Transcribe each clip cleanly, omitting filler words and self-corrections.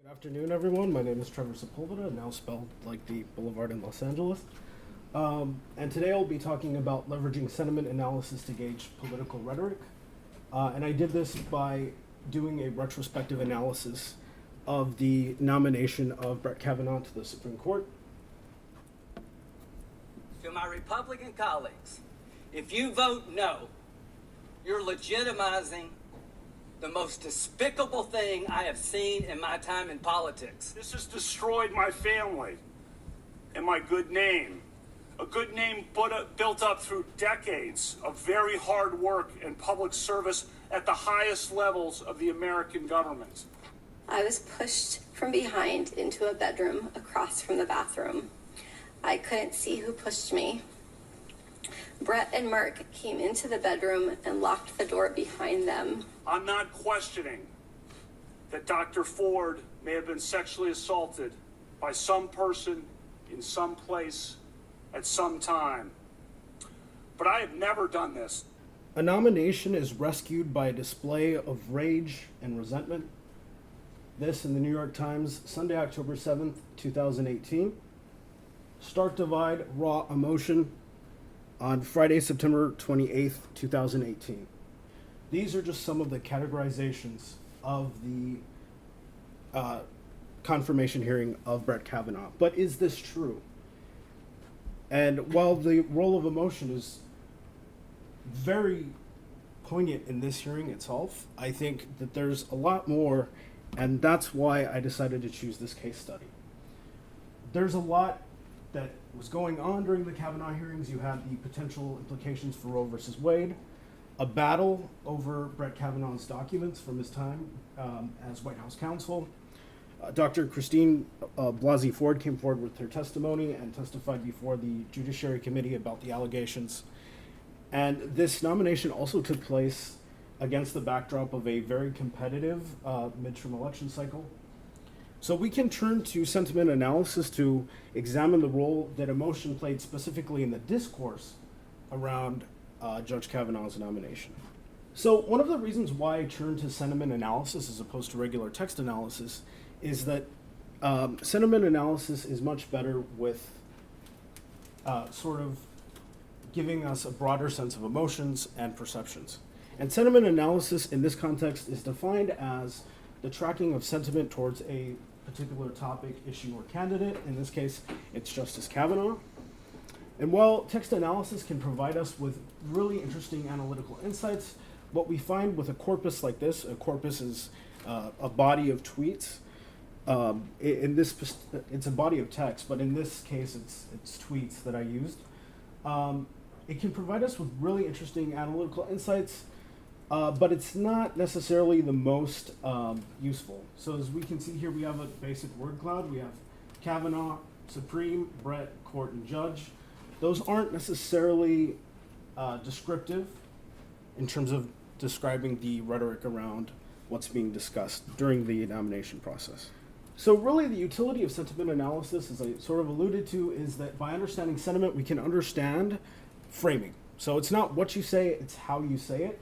Good afternoon, everyone. My name is Trevor Sepulveda, now spelled like the boulevard in Los Angeles. And today I'll be talking about leveraging sentiment analysis to gauge political rhetoric. And I did this by doing a retrospective analysis of the nomination of Brett Kavanaugh to the Supreme Court. To my Republican colleagues, if you vote no, you're legitimizing the most despicable thing I have seen in my time in politics. This has destroyed my family and my good name. A good name built up through decades of very hard work and public service at the highest levels of the American government. I was pushed from behind into a bedroom across from the bathroom. I couldn't see who pushed me. Brett and Mark came into the bedroom and locked the door behind them. I'm not questioning that Dr. Ford may have been sexually assaulted by some person in some place at some time. But I have never done this. A nomination is rescued by a display of rage and resentment. This in the New York Times, Sunday, October 7th, 2018. Stark divide, raw emotion on Friday, September 28th, 2018. These are just some of the categorizations of the confirmation hearing of Brett Kavanaugh. But is this true? And while the role of emotion is very poignant in this hearing itself, I think that there's a lot more, and that's why I decided to choose this case study. There's a lot that was going on during the Kavanaugh hearings. You had the potential implications for Roe versus Wade, a battle over Brett Kavanaugh's documents from his time as White House counsel. Dr. Christine Blasey Ford came forward with her testimony and testified before the Judiciary Committee about the allegations. And this nomination also took place against the backdrop of a very competitive midterm election cycle. So we can turn to sentiment analysis to examine the role that emotion played specifically in the discourse around Judge Kavanaugh's nomination. So one of the reasons why I turned to sentiment analysis as opposed to regular text analysis is that sentiment analysis is much better with sort of giving us a broader sense of emotions and perceptions. And sentiment analysis in this context is defined as the tracking of sentiment towards a particular topic, issue, or candidate. In this case, it's Justice Kavanaugh. And while text analysis can provide us with really interesting analytical insights, what we find with a corpus like this, a corpus is a body of tweets. It's a body of text, but in this case, it's tweets that I used. It can provide us with really interesting analytical insights, but it's not necessarily the most useful. So as we can see here, we have a basic word cloud. We have Kavanaugh, Supreme, Brett, Court, and Judge. Those aren't necessarily descriptive in terms of describing the rhetoric around what's being discussed during the nomination process. So really the utility of sentiment analysis, as I sort of alluded to, is that by understanding sentiment, we can understand framing. So it's not what you say, it's how you say it.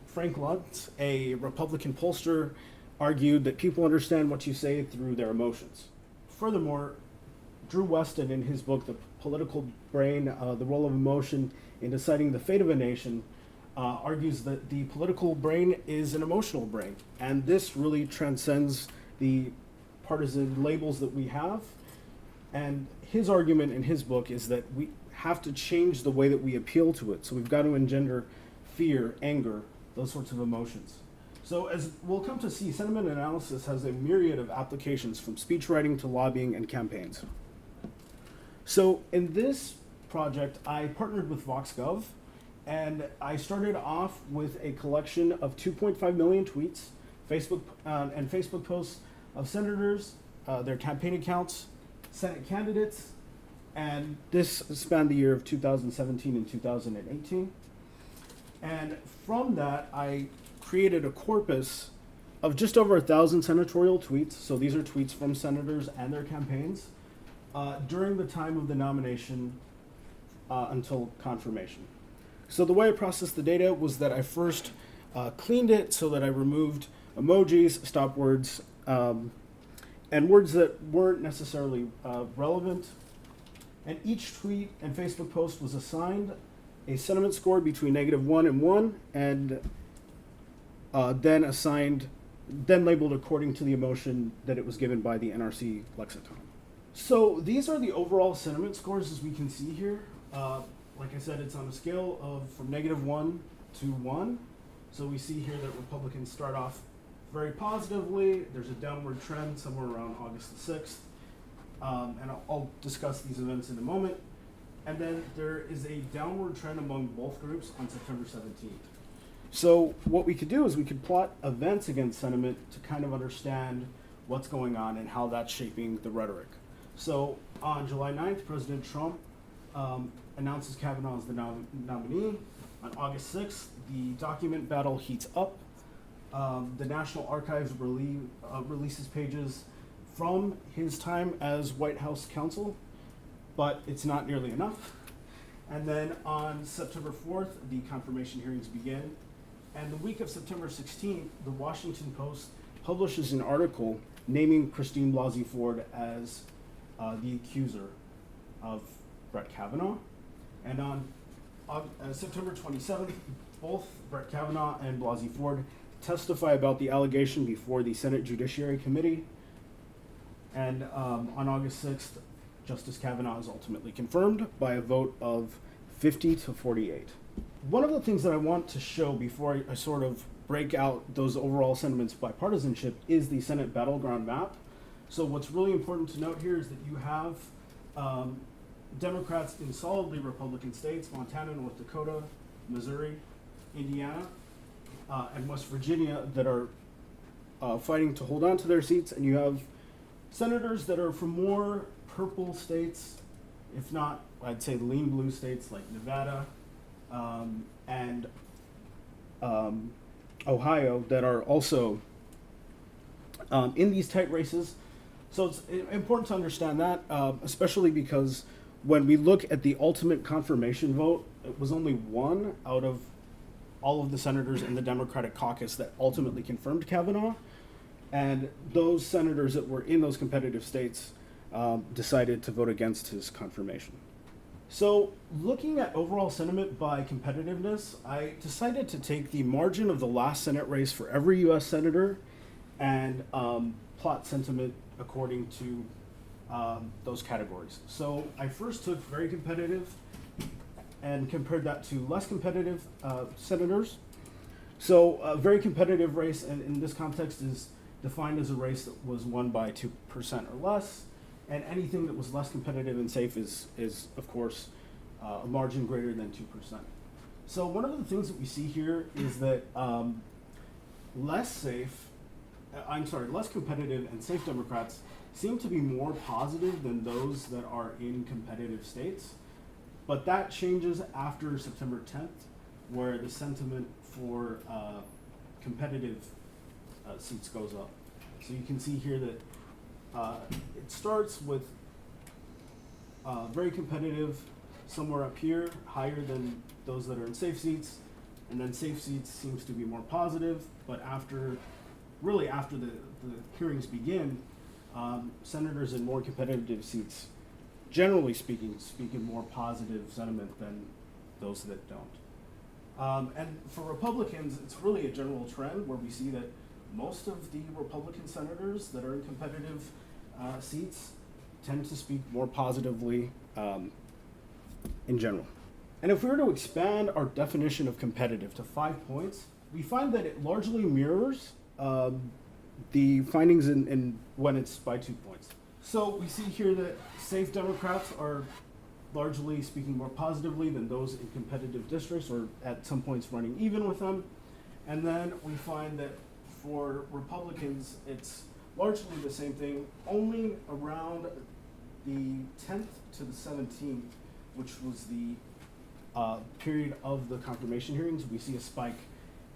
Frank Luntz, a Republican pollster, argued that people understand what you say through their emotions. Furthermore, Drew Weston, in his book, The Political Brain, The Role of Emotion in Deciding the Fate of a Nation, argues that the political brain is an emotional brain. And this really transcends the partisan labels that we have. And his argument in his book is that we have to change the way that we appeal to it. So we've got to engender fear, anger, those sorts of emotions. So as we'll come to see, sentiment analysis has a myriad of applications from speech writing to lobbying and campaigns. So in this project, I partnered with VoxGov, and I started off with a collection of 2.5 million tweets, Facebook posts of senators, their campaign accounts, Senate candidates, and this spanned the year of 2017 and 2018. And from that, I created a corpus of just over 1,000 senatorial tweets. So these are tweets from senators and their campaigns during the time of the nomination until confirmation. So the way I processed the data was that I first cleaned it so that I removed emojis, stop words, and words that weren't necessarily relevant. And each tweet and Facebook post was assigned a sentiment score between -1 and 1, and then labeled according to the emotion that it was given by the NRC lexicon. So these are the overall sentiment scores, as we can see here. Like I said, it's on a scale of from -1 to 1. So we see here that Republicans start off very positively. There's a downward trend somewhere around August the 6th. And I'll discuss these events in a moment. And then there is a downward trend among both groups on September 17th. So what we could do is we could plot events against sentiment to kind of understand what's going on and how that's shaping the rhetoric. So on July 9th, President Trump announces Kavanaugh as the nominee. On August 6th, the document battle heats up. The National Archives releases pages from his time as White House counsel, but it's not nearly enough. And then on September 4th, the confirmation hearings begin. And the week of September 16th, the Washington Post publishes an article naming Christine Blasey Ford as the accuser of Brett Kavanaugh. And on September 27th, both Brett Kavanaugh and Blasey Ford testify about the allegation before the Senate Judiciary Committee. And on August 6th, Justice Kavanaugh is ultimately confirmed by a vote of 50 to 48. One of the things that I want to show before I sort of break out those overall sentiments by partisanship is the Senate battleground map. So what's really important to note here is that you have Democrats in solidly Republican states, Montana, North Dakota, Missouri, Indiana, and West Virginia, that are fighting to hold on to their seats, and you have senators that are from more purple states, if not, I'd say, lean blue states like Nevada and Ohio, that are also in these tight races. So it's important to understand that, especially because when we look at the ultimate confirmation vote, it was only one out of all of the senators in the Democratic caucus that ultimately confirmed Kavanaugh. And those senators that were in those competitive states decided to vote against his confirmation. So looking at overall sentiment by competitiveness, I decided to take the margin of the last Senate race for every U.S. senator and plot sentiment according to those categories. So I first took very competitive and compared that to less competitive senators. So a very competitive race in this context is defined as a race that was won by 2% or less, and anything that was less competitive and safe is of course a margin greater than 2%. So one of the things that we see here is that less competitive and safe Democrats seem to be more positive than those that are in competitive states. But that changes after September 10th, where the sentiment for competitive seats goes up. So you can see here that it starts with very competitive somewhere up here, higher than those that are in safe seats, and then safe seats seems to be more positive, but after the hearings begin, senators in more competitive seats, generally speaking, speak in more positive sentiment than those that don't. And for Republicans, it's really a general trend where we see that most of the Republican senators that are in competitive seats tend to speak more positively in general. And if we were to expand our definition of competitive to 5 points, we find that it largely mirrors the findings in when it's by 2 points. So we see here that safe Democrats are largely speaking more positively than those in competitive districts, or at some points running even with them. And then we find that for Republicans, it's largely the same thing, only around the 10th to the 17th, which was the period of the confirmation hearings, we see a spike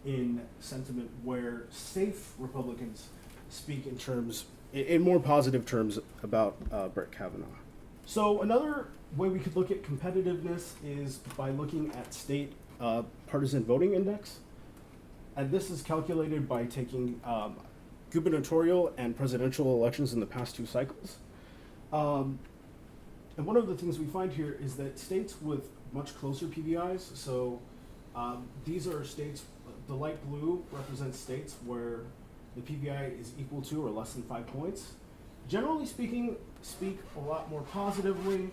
in sentiment where safe Republicans speak in more positive terms about Brett Kavanaugh. So another way we could look at competitiveness is by looking at state partisan voting index. And this is calculated by taking gubernatorial and presidential elections in the past 2 cycles. And one of the things we find here is that states with much closer PVIs, so these are states, the light blue represents states where the PVI is equal to or less than 5 points. Generally speaking, speak a lot more positively,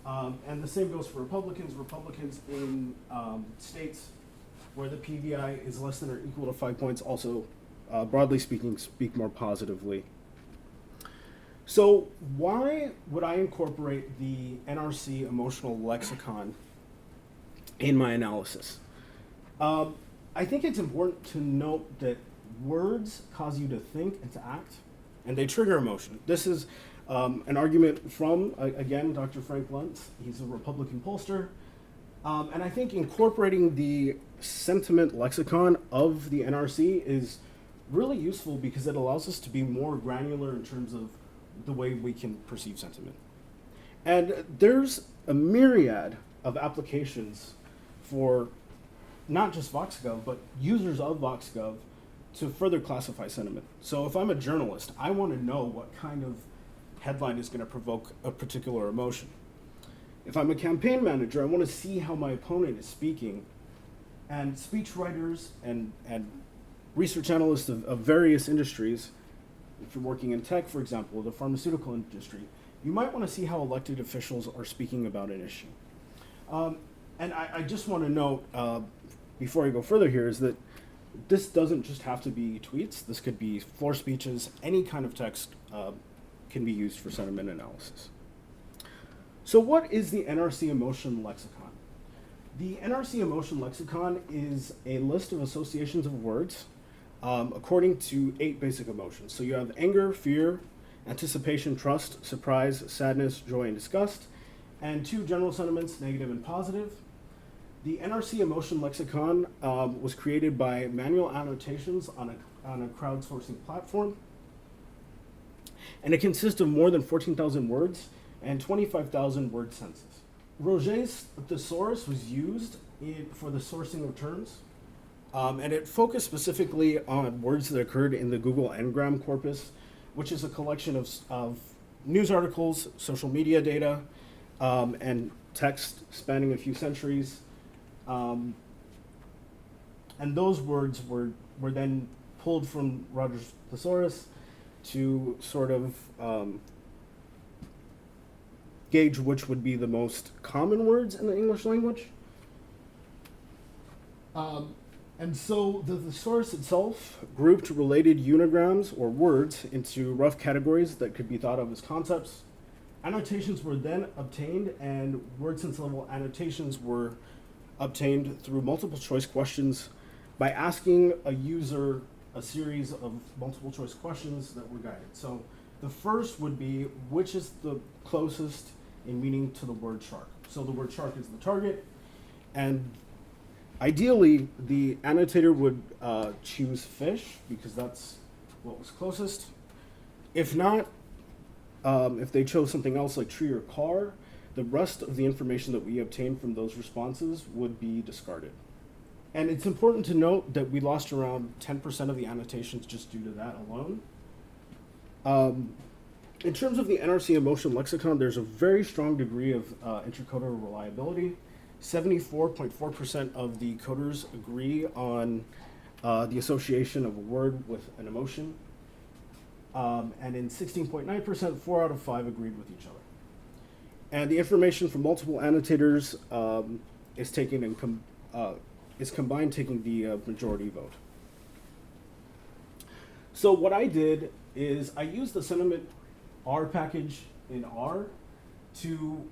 and the same goes for Republicans. Republicans in states where the PVI is less than or equal to 5 points also, broadly speaking, speak more positively. So why would I incorporate the NRC emotional lexicon in my analysis? I think it's important to note that words cause you to think and to act, and they trigger emotion. This is an argument from, again, Dr. Frank Luntz. He's a Republican pollster. And I think incorporating the sentiment lexicon of the NRC is really useful because it allows us to be more granular in terms of the way we can perceive sentiment. And there's a myriad of applications for not just VoxGov, but users of VoxGov to further classify sentiment. So if I'm a journalist, I want to know what kind of headline is going to provoke a particular emotion. If I'm a campaign manager, I want to see how my opponent is speaking. And speechwriters and research analysts of various industries, if you're working in tech, for example, the pharmaceutical industry, you might want to see how elected officials are speaking about an issue. And I just want to note, before I go further here, is that this doesn't just have to be tweets. This could be floor speeches. Any kind of text can be used for sentiment analysis. So what is the NRC emotion lexicon? The NRC emotion lexicon is a list of associations of words according to 8 basic emotions. So you have anger, fear, anticipation, trust, surprise, sadness, joy, and disgust, and 2 general sentiments, negative and positive. The NRC emotion lexicon was created by manual annotations on a crowdsourcing platform, and it consists of more than 14,000 words and 25,000 word census. Roget's thesaurus was used for the sourcing of terms, and it focused specifically on words that occurred in the Google Ngram corpus, which is a collection of news articles, social media data, and text spanning a few centuries. And those words were then pulled from Roger's thesaurus to sort of gauge which would be the most common words in the English language. And so the thesaurus itself grouped related unigrams or words into rough categories that could be thought of as concepts. Annotations were then obtained, and word sense level annotations were obtained through multiple choice questions by asking a user a series of multiple choice questions that were guided. So the first would be, which is the closest in meaning to the word shark? So the word shark is the target, and ideally the annotator would choose fish because that's what was closest. If not, if they chose something else like tree or car, the rest of the information that we obtained from those responses would be discarded. And it's important to note that we lost around 10% of the annotations just due to that alone. In terms of the NRC emotion lexicon, there's a very strong degree of intercoder reliability. 74.4% of the coders agree on the association of a word with an emotion. And in 16.9%, 4 out of 5 agreed with each other. And the information from multiple annotators is taken and is combined, taking the majority vote. So what I did is I used the sentiment R package in R to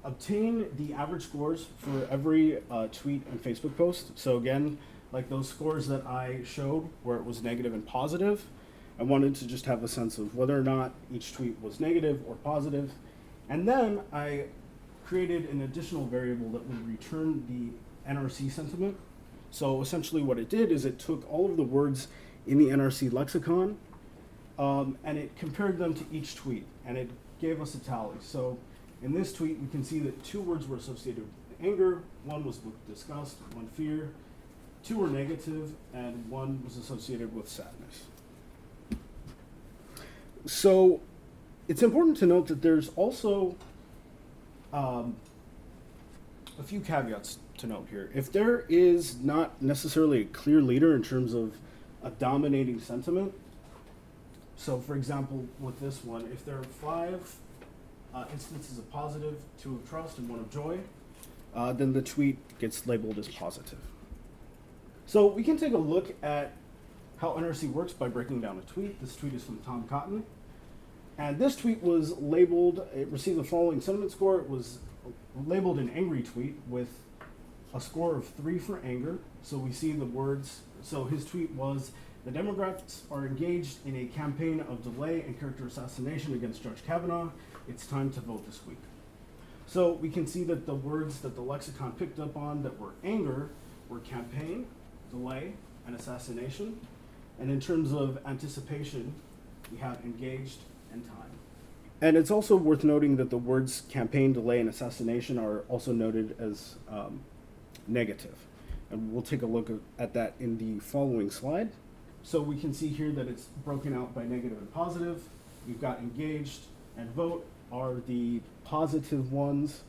obtain the average scores for every tweet and Facebook post. So again, like those scores that I showed where it was negative and positive, I wanted to just have a sense of whether or not each tweet was negative or positive. And then I created an additional variable that would return the NRC sentiment. So essentially what it did is it took all of the words in the NRC lexicon and it compared them to each tweet, and it gave us a tally. So in this tweet, we can see that 2 words were associated with anger, 1 was with disgust, 1 fear, 2 were negative, and 1 was associated with sadness. So it's important to note that there's also a few caveats to note here. If there is not necessarily a clear leader in terms of a dominating sentiment, so for example, with this one, if there are 5 instances of positive, 2 of trust, and 1 of joy, then the tweet gets labeled as positive. So we can take a look at how NRC works by breaking down a tweet. This tweet is from Tom Cotton. And this tweet was labeled, it received the following sentiment score. It was labeled an angry tweet with a score of 3 for anger. So we see the words, so his tweet was, the Democrats are engaged in a campaign of delay and character assassination against Judge Kavanaugh. It's time to vote this week. So we can see that the words that the lexicon picked up on that were anger were campaign, delay, and assassination. And in terms of anticipation, we have engaged and time. And it's also worth noting that the words campaign, delay, and assassination are also noted as negative. And we'll take a look at that in the following slide. So we can see here that it's broken out by negative and positive. We've got engaged and vote are the positive ones,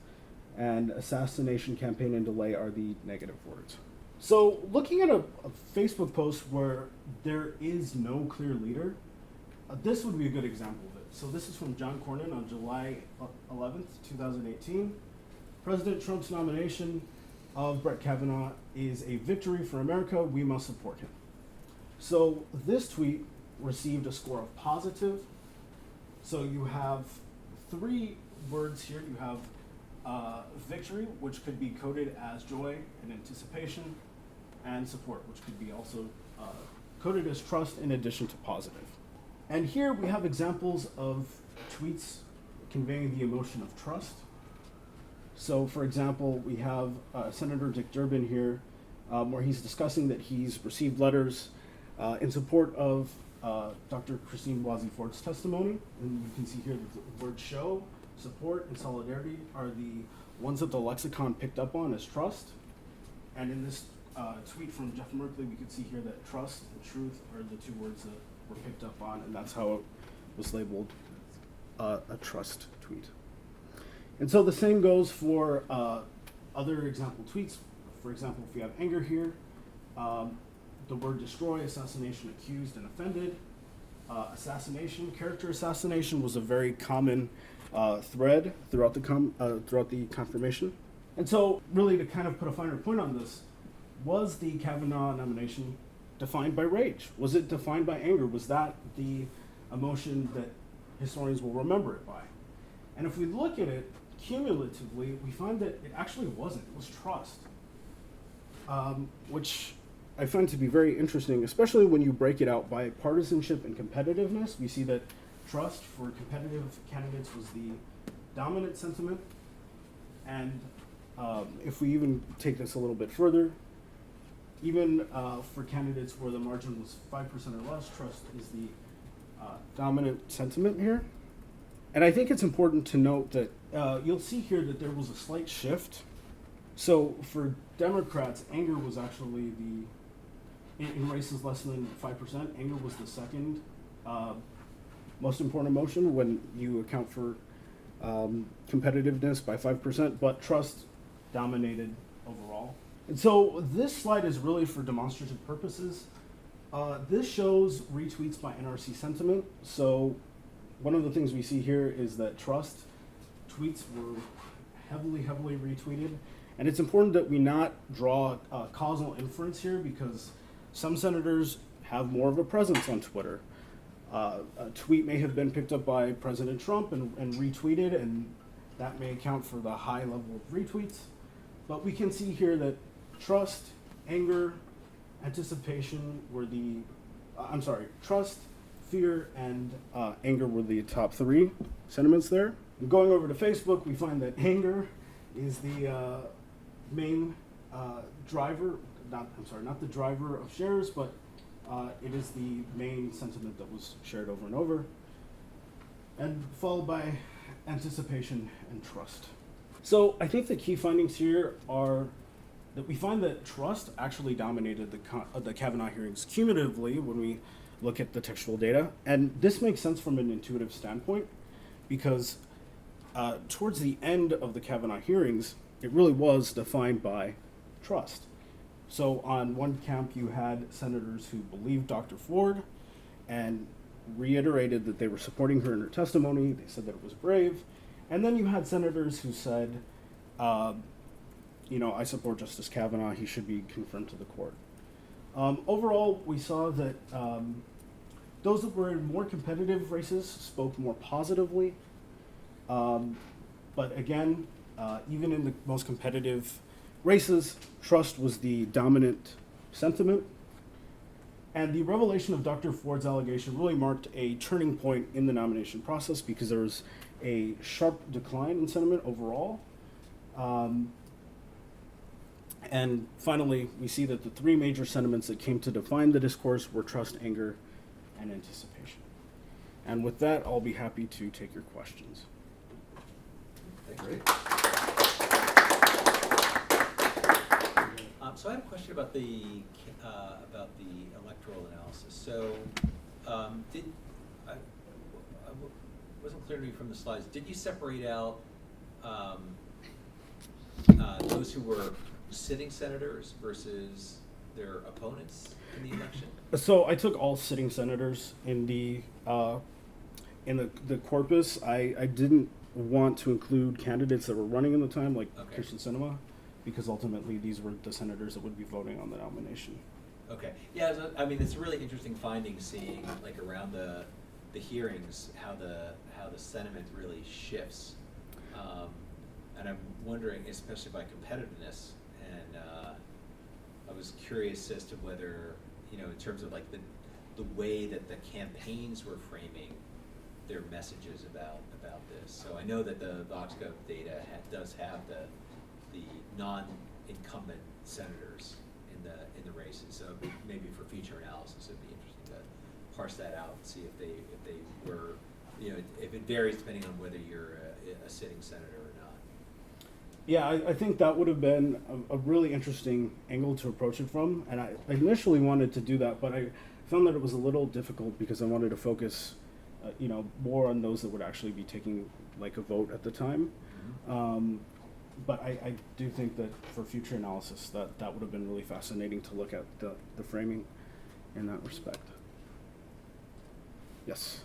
and assassination, campaign, and delay are the negative words. So looking at a Facebook post where there is no clear leader, this would be a good example of it. So this is from John Cornyn on July 11th, 2018. President Trump's nomination of Brett Kavanaugh is a victory for America. We must support him. So this tweet received a score of positive. So you have 3 words here. You have victory, which could be coded as joy and anticipation, and support, which could be also coded as trust in addition to positive. And here we have examples of tweets conveying the emotion of trust. So for example, we have Senator Dick Durbin here, where he's discussing that he's received letters in support of Dr. Christine Blasey Ford's testimony. And you can see here that the words show, support, and solidarity are the ones that the lexicon picked up on as trust. And in this tweet from Jeff Merkley, we could see here that trust and truth are the 2 words that were picked up on, and that's how it was labeled a trust tweet. And so the same goes for other example tweets. For example, if we have anger here, the word destroy, assassination, accused, and offended. Assassination, character assassination was a very common thread throughout the confirmation. And so really to kind of put a finer point on this, was the Kavanaugh nomination defined by rage? Was it defined by anger? Was that the emotion that historians will remember it by? And if we look at it cumulatively, we find that it actually wasn't. It was trust, which I find to be very interesting, especially when you break it out by partisanship and competitiveness. We see that trust for competitive candidates was the dominant sentiment. And if we even take this a little bit further, even for candidates where the margin was 5% or less, trust is the dominant sentiment here. And I think it's important to note that you'll see here that there was a slight shift. So for Democrats, anger was actually in races less than 5%, anger was the second most important emotion when you account for competitiveness by 5%, but trust dominated overall. And so this slide is really for demonstrative purposes. This shows retweets by NRC sentiment. So one of the things we see here is that trust tweets were heavily retweeted. And it's important that we not draw a causal inference here, because some senators have more of a presence on Twitter. A tweet may have been picked up by President Trump and retweeted, and that may account for the high level of retweets. But we can see here that trust, anger, anticipation were trust, fear, and anger were the top 3 sentiments there. And going over to Facebook, we find that anger is the main driver, not the driver of shares, but it is the main sentiment that was shared over and over, and followed by anticipation and trust. So I think the key findings here are that we find that trust actually dominated the Kavanaugh hearings cumulatively when we look at the textual data. And this makes sense from an intuitive standpoint because towards the end of the Kavanaugh hearings, it really was defined by trust. So on one camp, you had senators who believed Dr. Ford and reiterated that they were supporting her in her testimony. They said that it was brave. And then you had senators who said, I support Justice Kavanaugh. He should be confirmed to the court. Overall, we saw that those that were in more competitive races spoke more positively. But again, even in the most competitive races, trust was the dominant sentiment. And the revelation of Dr. Ford's allegation really marked a turning point in the nomination process because there was a sharp decline in sentiment overall. And finally, we see that the three major sentiments that came to define the discourse were trust, anger, and anticipation. And with that, I'll be happy to take your questions. Great. So I had a question about the electoral analysis. So, wasn't clear to me from the slides. Did you separate out those who were sitting senators versus their opponents in the election? So I took all sitting senators in the corpus. I didn't want to include candidates that were running in the time, like Christian Sinema, because ultimately these were the senators that would be voting on the nomination. Okay. Yeah, I mean, it's a really interesting finding seeing, like, around the hearings, how the sentiment really shifts. And I'm wondering, especially by competitiveness, and I was curious as to whether, in terms of like the way that the campaigns were framing their messages about this. So I know that the VoxGov data does have the non-incumbent senators in the races. So maybe for future analysis, it'd be interesting to parse that out and see if they were, if it varies depending on whether you're a sitting senator or not. Yeah, I think that would have been a really interesting angle to approach it from, and I initially wanted to do that, but I found that it was a little difficult because I wanted to focus, more on those that would actually be taking like a vote at the time. Mm-hmm. But I do think that for future analysis, that would have been really fascinating to look at the framing in that respect. Yes.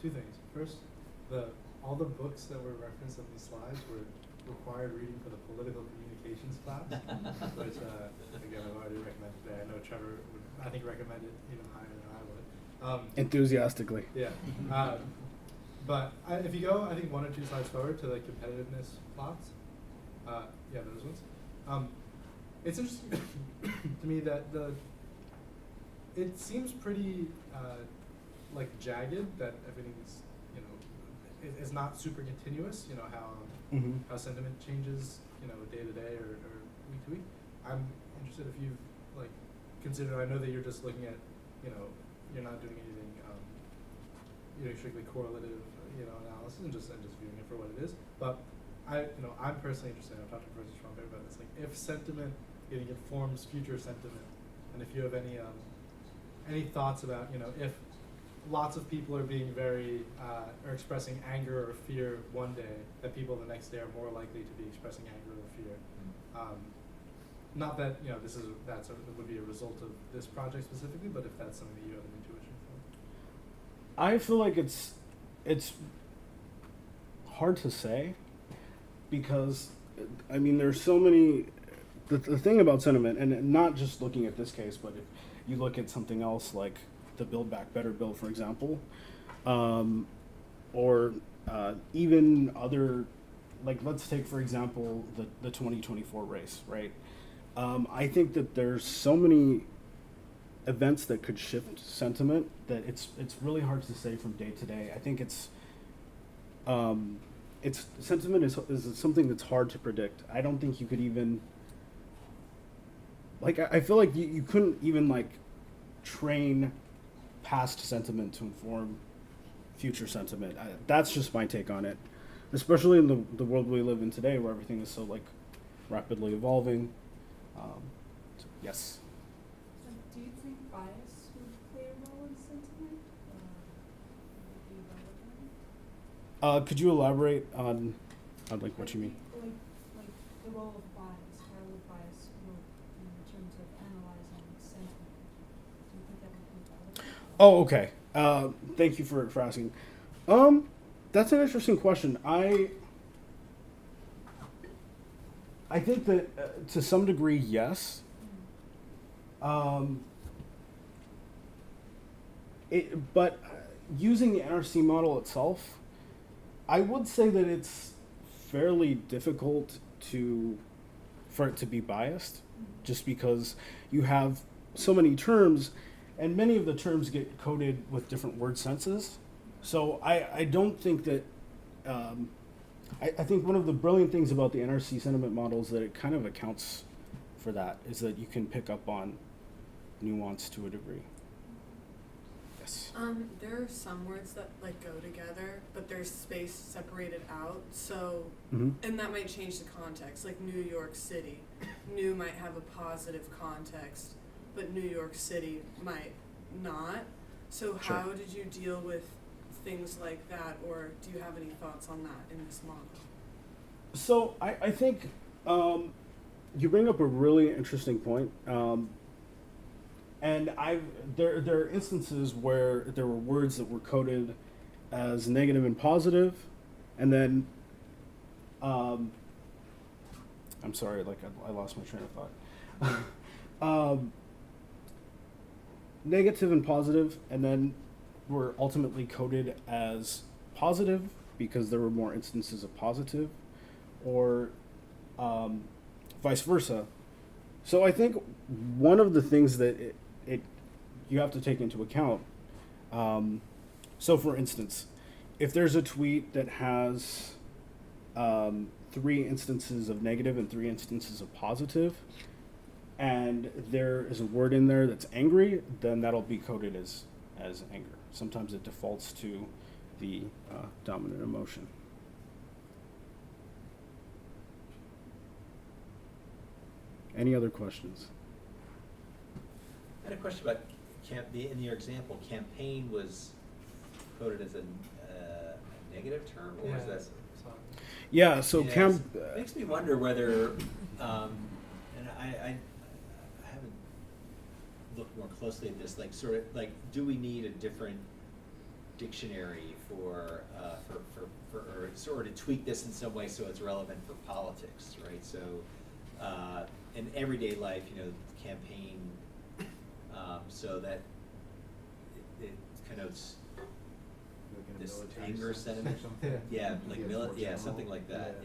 Two things. First, all the books that were referenced on these slides were required reading for the political communications class, which again I've already recommended today. I know Trevor would, I think, recommend it even higher than I would. Enthusiastically. Yeah. But if you go, I think 1 or 2 slides forward to the competitiveness plots, those ones. It's interesting to me that it seems pretty like jagged, that everything's it's not super continuous. How sentiment changes day to day or week to week. I'm interested if you've considered. I know that you're just looking at you're not doing anything strictly correlative analysis and just viewing it for what it is. But I'm personally interested. I've talked to Professor Trump about this. If sentiment informs future sentiment, and if you have any thoughts about if lots of people are being very are expressing anger or fear one day, that people the next day are more likely to be expressing anger or fear. Not that that would be a result of this project specifically, but if that's something that you have an intuition for. I feel like it's hard to say because there's so many. The thing about sentiment, and not just looking at this case, but if you look at something else like the Build Back Better bill, for example, or even other, let's take, for example, the 2024 race, right? I think that there's so many events that could shift sentiment that it's really hard to say from day to day. I think it's sentiment is something that's hard to predict. I don't think you could even, I feel like you couldn't even train past sentiment to inform future sentiment. That's just my take on it, especially in the world we live in today, where everything is so rapidly evolving. Yes. So do you think bias would play a role in Could you elaborate on like what you mean? Like the role of bias. How would bias work in terms of analyzing sentiment? Do you think that would be valid? Oh, okay. Thank you for asking. That's an interesting question. I think that to some degree, yes. But using the NRC model itself, I would say that it's fairly difficult for it to be biased, just because you have so many terms, and many of the terms get coded with different word senses. So I don't think that. I think one of the brilliant things about the NRC sentiment model is that it kind of accounts for that, is that you can pick up on nuance to a degree. Yes. There are some words that like go together, but there's space separated out. So, Mm-hmm. and that might change the context. Like New York City, new might have a positive context, but New York City might not. So, Sure. how did you deal with things like that, or do you have any thoughts on that in this model? So I think you bring up a really interesting point. And there are instances where there were words that were coded as negative and positive, and then I'm sorry, like I lost my train of thought. Negative and positive, and then were ultimately coded as positive because there were more instances of positive, or vice versa. So I think one of the things that you have to take into account. So for instance, if there's a tweet that has 3 instances of negative and 3 instances of positive, and there is a word in there that's angry, then that'll be coded as anger. Sometimes it defaults to the dominant emotion. Any other questions? I had a question about in your example, campaign was coded as a negative term, or was that? Sorry. Yeah, so Yeah, it makes me wonder whether, and I haven't looked more closely at this, like sort of like, do we need a different dictionary for or sort of tweak this in some way so it's relevant for politics, right? So in everyday life, campaign, so that it connotes this anger sentiment. Yeah, like something like that.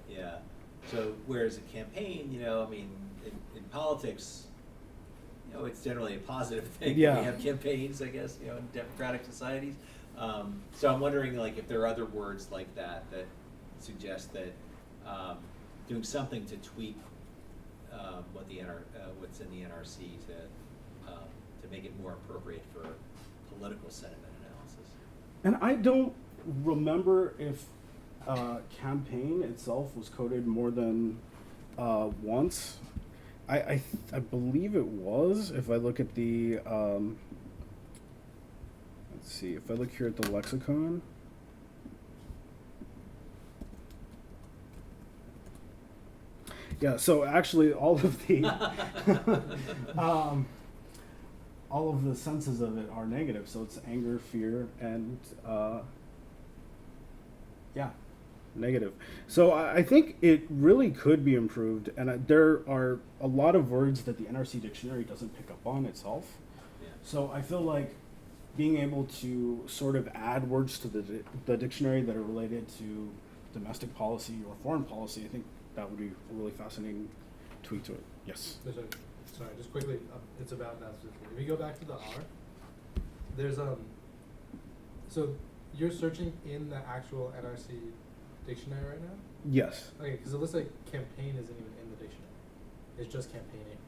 Yeah. So whereas a campaign, in politics, it's generally a positive thing. Yeah. We have campaigns, I guess, in democratic societies. So I'm wondering, like, if there are other words like that that suggest that doing something to tweak what's in the NRC to make it more appropriate for political sentiment analysis. And I don't remember if campaign itself was coded more than once. I believe it was. If I look at the let's see, if I look here at the lexicon. Yeah, so actually all of the all of the senses of it are negative. So it's anger, fear, and negative. So I think it really could be improved, and there are a lot of words that the NRC dictionary doesn't pick up on itself. Yeah. So I feel like being able to sort of add words to the dictionary that are related to domestic policy or foreign policy, I think that would be a really fascinating tweak to it. Yes. Sorry, just quickly, it's about that specifically. If you go back to the R, there's so you're searching in the actual NRC dictionary right now? Yes. Okay, because it looks like campaign isn't even in the dictionary. It's just campaigning.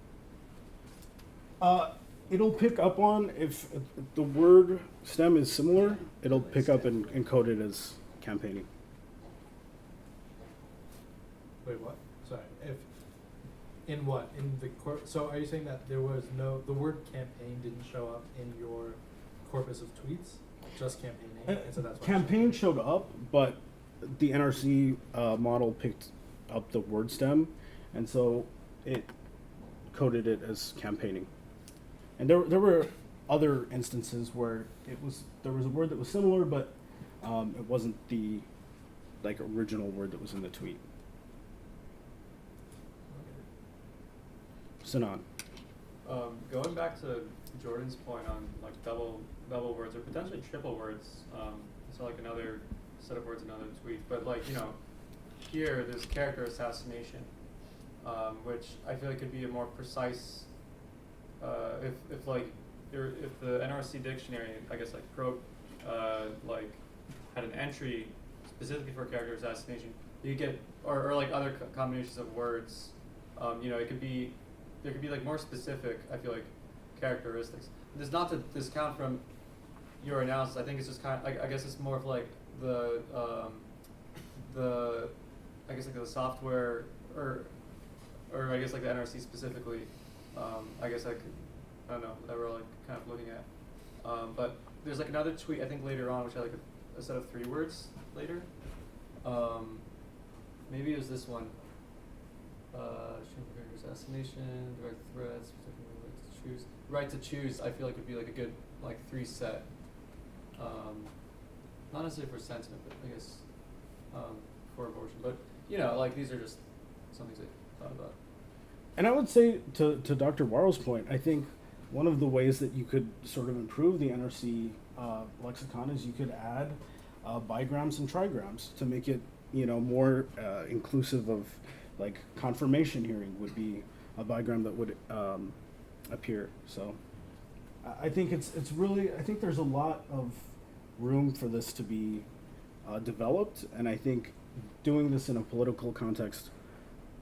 It'll pick up on, if the word stem is similar, it'll pick up and encode it as campaigning. Wait, what? Sorry. In what? In the so are you saying that the word campaign didn't show up in your corpus of tweets? Just campaigning? And so that's why Campaign showed up, but the NRC model picked up the word stem, and so it coded it as campaigning. And there were other instances where there was a word that was similar, but it wasn't the like original word that was in the tweet. Sinan. Going back to Jordan's point on like double words or potentially triple words, so like another set of words, another tweet. But like, you know, here there's character assassination, which I feel like could be a more precise. If like if the NRC dictionary, I guess like had an entry specifically for character assassination, you could get or like other combinations of words. You know, there could be like more specific, I feel like, characteristics. This is not to discount from your analysis. I think it's just kind of, I guess it's more of like the I guess like the software or I guess like the NRC specifically. I guess I don't know, that we're like kind of looking at. But there's like another tweet I think later on which had like a set of 3 words later. Maybe it was this one. Assassination, direct threats, right to choose. I feel like would be like a good like 3 set. Not necessarily for sentiment, but I guess for abortion. But you know, like these are just some things I thought about. And I would say to Dr. Warrow's point, I think one of the ways that you could sort of improve the NRC lexicon is you could add bigrams and trigrams to make it, you know, more inclusive of, like, confirmation hearing would be a bigram that would appear. So I think it's really, I think there's a lot of room for this to be developed, and I think doing this in a political context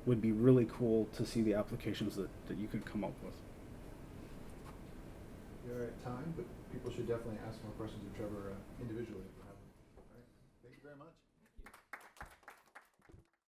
would be really cool to see the applications that you could come up with. We are at time, but people should definitely ask more questions of Trevor individually. All right. Thank you very much.